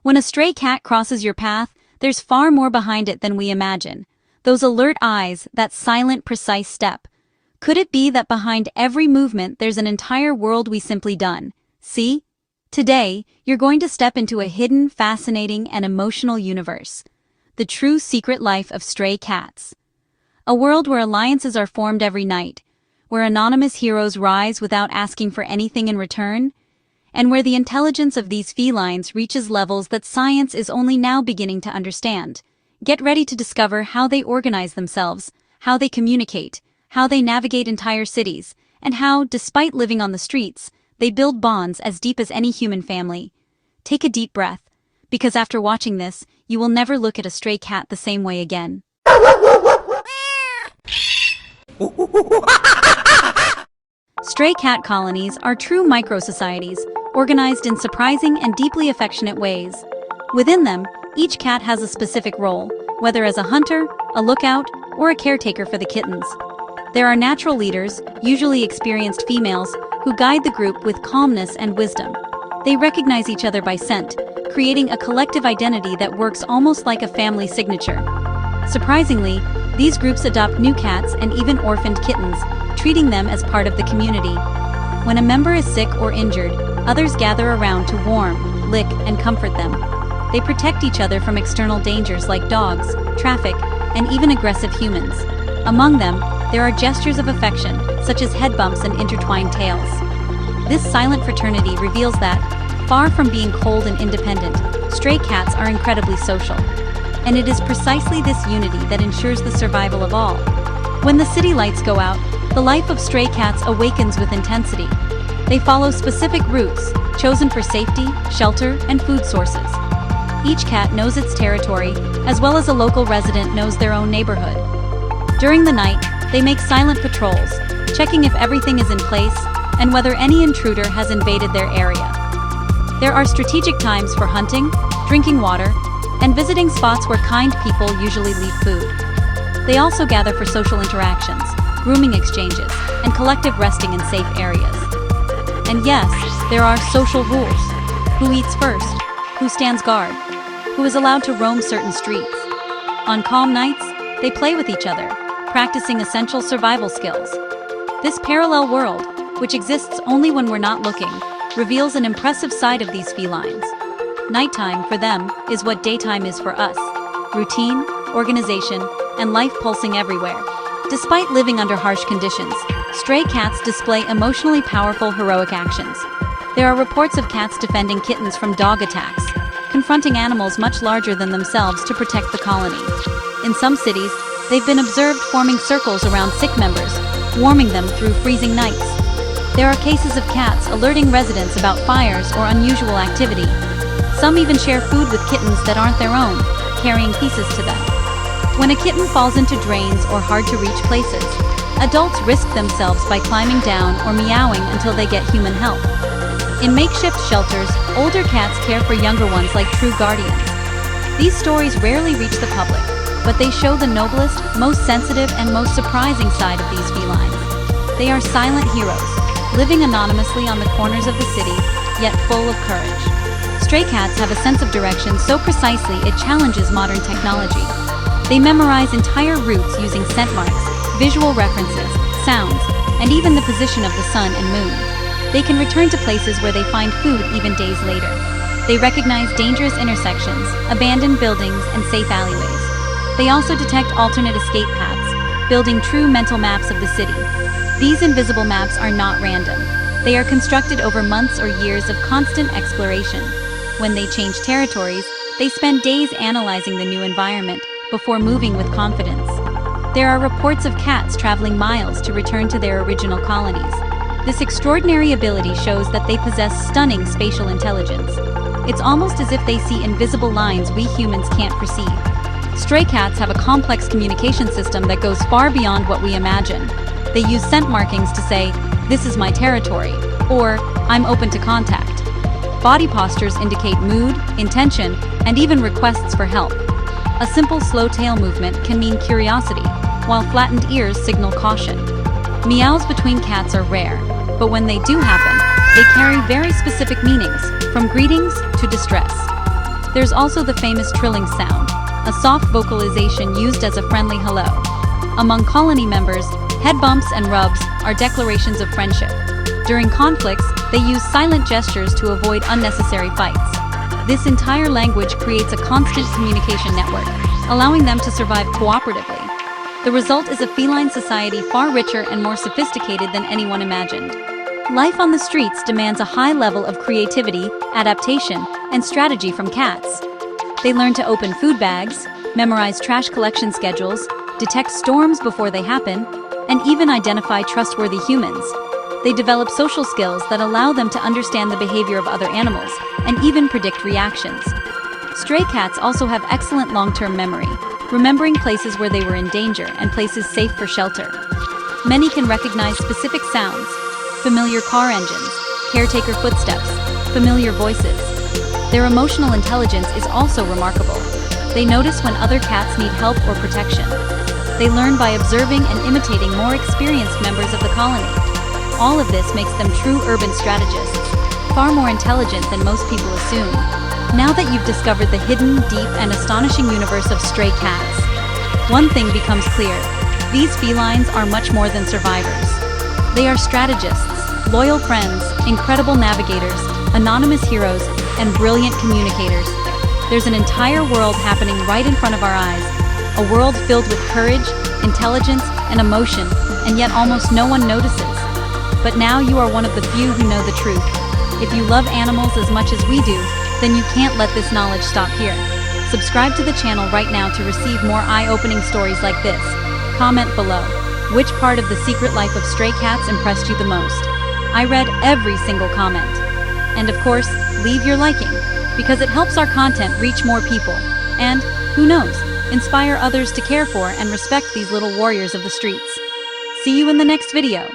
When a stray cat crosses your path, there's far more behind it than we imagine. Those alert eyes, that silent, precise step. Could it be that behind every movement there's an entire world we simply don't see? Today, you're going to step into a hidden, fascinating, and emotional universe. The true secret life of stray cats. A world where alliances are formed every night, where anonymous heroes rise without asking for anything in return, and where the intelligence of these felines reaches levels that science is only now beginning to understand. Get ready to discover how they organize themselves, how they communicate, how they navigate entire cities, and how, despite living on the streets, they build bonds as deep as any human family. Take a deep breath, because after watching this, you will never look at a stray cat the same way again. Stray cat colonies are true micro-societies, organized in surprising and deeply affectionate ways. Within them, each cat has a specific role, whether as a hunter, a lookout, or a caretaker for the kittens. There are natural leaders, usually experienced females, who guide the group with calmness and wisdom. They recognize each other by scent, creating a collective identity that works almost like a family signature. Surprisingly, these groups adopt new cats and even orphaned kittens, treating them as part of the community. When a member is sick or injured, others gather around to warm, lick, and comfort them. They protect each other from external dangers like dogs, traffic, and even aggressive humans. Among them, there are gestures of affection, such as head bumps and intertwined tails. This silent fraternity reveals that, far from being cold and independent, stray cats are incredibly social. And it is precisely this unity that ensures the survival of all. When the city lights go out, the life of stray cats awakens with intensity. They follow specific routes, chosen for safety, shelter, and food sources. Each cat knows its territory, as well as a local resident knows their own neighborhood. During the night, they make silent patrols, checking if everything is in place and whether any intruder has invaded their area. There are strategic times for hunting, drinking water, and visiting spots where kind people usually leave food. They also gather for social interactions, grooming exchanges, and collective resting in safe areas. And yes, there are social rules. Who eats first? Who stands guard? Who is allowed to roam certain streets? On calm nights, they play with each other, practicing essential survival skills. This parallel world, which exists only when we're not looking, reveals an impressive side of these felines. Nighttime, for them, is what daytime is for us. Routine, organization, and life pulsing everywhere. Despite living under harsh conditions, stray cats display emotionally powerful heroic actions. There are reports of cats defending kittens from dog attacks, confronting animals much larger than themselves to protect the colony. In some cities, they've been observed forming circles around sick members, warming them through freezing nights. There are cases of cats alerting residents about fires or unusual activity. Some even share food with kittens that aren't their own, carrying pieces to them. When a kitten falls into drains or hard-to-reach places, adults risk themselves by climbing down or meowing until they get human help. In makeshift shelters, older cats care for younger ones like true guardians. These stories rarely reach the public, but they show the noblest, most sensitive, and most surprising side of these felines. They are silent heroes, living anonymously on the corners of the city, yet full of courage. Stray cats have a sense of direction so precisely it challenges modern technology. They memorize entire routes using scent marks, visual references, sounds, and even the position of the sun and moon. They can return to places where they find food even days later. They recognize dangerous intersections, abandoned buildings, and safe alleyways. They also detect alternate escape paths, building true mental maps of the city. These invisible maps are not random. They are constructed over months or years of constant exploration. When they change territories, they spend days analyzing the new environment before moving with confidence. There are reports of cats traveling miles to return to their original colonies. This extraordinary ability shows that they possess stunning spatial intelligence. It's almost as if they see invisible lines we humans can't perceive. Stray cats have a complex communication system that goes far beyond what we imagine. They use scent markings to say, "This is my territory," or "I'm open to contact." Body postures indicate mood, intention, and even requests for help. A simple slow tail movement can mean curiosity, while flattened ears signal caution. Meows between cats are rare, but when they do happen, they carry very specific meanings, from greetings to distress. There's also the famous trilling sound, a soft vocalization used as a friendly hello. Among colony members, head bumps and rubs are declarations of friendship. During conflicts, they use silent gestures to avoid unnecessary fights. This entire language creates a constant communication network, allowing them to survive cooperatively. The result is a feline society far richer and more sophisticated than anyone imagined. Life on the streets demands a high level of creativity, adaptation, and strategy from cats. They learn to open food bags, memorize trash collection schedules, detect storms before they happen, and even identify trustworthy humans. They develop social skills that allow them to understand the behavior of other animals and even predict reactions. Stray cats also have excellent long-term memory, remembering places where they were in danger and places safe for shelter. Many can recognize specific sounds, familiar car engines, caretaker footsteps, familiar voices. Their emotional intelligence is also remarkable. They notice when other cats need help or protection. They learn by observing and imitating more experienced members of the colony. All of this makes them true urban strategists, far more intelligent than most people assume. Now that you've discovered the hidden, deep, and astonishing universe of stray cats, one thing becomes clear: these felines are much more than survivors. They are strategists, loyal friends, incredible navigators, anonymous heroes, and brilliant communicators. There's an entire world happening right in front of our eyes, a world filled with courage, intelligence, and emotion, and yet almost no one notices. But now you are one of the few who know the truth. If you love animals as much as we do, then you can't let this knowledge stop here. Subscribe to the channel right now to receive more eye-opening stories like this. Comment below. Which part of the secret life of stray cats impressed you the most? I read every single comment. And of course, leave your liking, because it helps our content reach more people. And, who knows, inspire others to care for and respect these little warriors of the streets. See you in the next video.